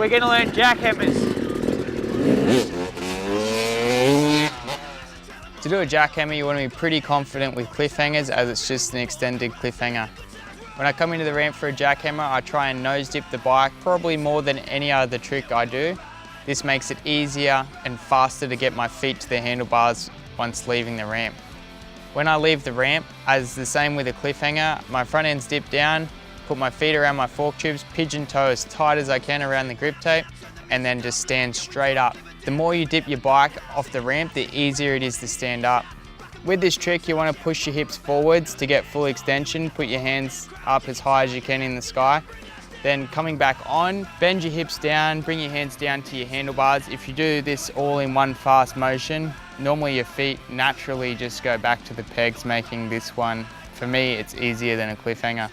we're going to learn jackhammers. To do a jackhammer, you want to be pretty confident with cliffhangers, as it's just an extended cliffhanger. When I come into the ramp for a jackhammer, I try and nose dip the bike, probably more than any other trick I do. This makes it easier and faster to get my feet to the handlebars once leaving the ramp. When I leave the ramp, as the same with a cliffhanger, my front end's dipped down, put my feet around my fork tubes, pigeon toe as tight as I can around the grip tape, and then just stand straight up. The more you dip your bike off the ramp, the easier it is to stand up. With this trick, you want to push your hips forwards to get full extension, put your hands up as high as you can in the sky. Then coming back on, bend your hips down, bring your hands down to your handlebars. If you do this all in one fast motion, normally your feet naturally just go back to the pegs, making this one, for me, it's easier than a cliffhanger.